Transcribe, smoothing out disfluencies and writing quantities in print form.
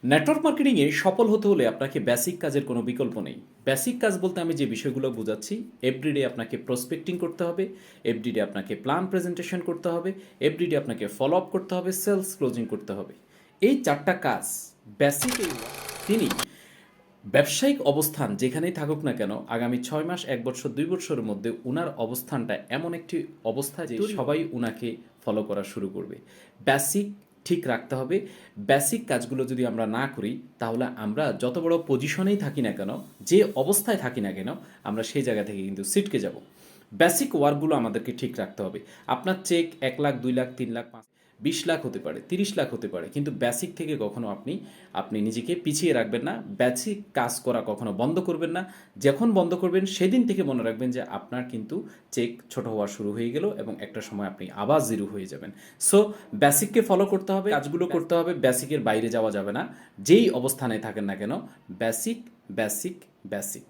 Network মার্কেটিংয়ে সফল হতে হলে আপনাকে বেসিক কাজের কোনো বিকল্প নেই। বেসিক কাজ বলতে আমি যে বিষয়গুলো বোঝাচ্ছি, এভরিডে আপনাকে প্রসপেক্টিং করতে হবে, এভরিডে আপনাকে প্ল্যান প্রেজেন্টেশন করতে হবে, এভরিডে আপনাকে ফলো আপ করতে হবে, সেলস ক্লোজিং করতে হবে। এই চারটা কাজ বেসিক, তিনি ব্যবসায়িক অবস্থান যেখানেই থাকুক না কেন আগামী 6 মাস, 1 বছর, 2 বছরের মধ্যে উনার অবস্থানটা এমন একটি অবস্থা যে সবাই উনাকে ফলো করা শুরু করবে। বেসিক ঠিক রাখতে হবে। বেসিক কাজগুলো যদি আমরা না করি তাহলে আমরা যত বড় পজিশনেই থাকি না কেন, যে অবস্থায় থাকি না কেন, আমরা সেই জায়গা থেকে কিন্তু ছিটকে যাব। বেসিক ওয়ার্কগুলো আমাদেরকে ঠিক রাখতে হবে। আপনার চেক 1 লাখ, 2 লাখ, 3 লাখ, 20 লাখ হতে পারে, 30 লাখ হতে পারে, কিন্তু বেসিক থেকে কখনো আপনি আপনি নিজেকে পিছিয়ে রাখবেন না। বেসিক কাজ করা কখনো বন্ধ করবেন না। যখন বন্ধ করবেন সেদিন থেকে মনে রাখবেন যে আপনার কিন্তু চেক ছোট হওয়া শুরু হয়ে গেল এবং একটা সময় আপনি আবার জিরো হয়ে যাবেন। সো বেসিককে ফলো করতে হবে, কাজগুলো করতে হবে, বেসিকের বাইরে যাওয়া যাবে না। যেই অবস্থানে থাকেন না কেন, বেসিক, বেসিক, বেসিক।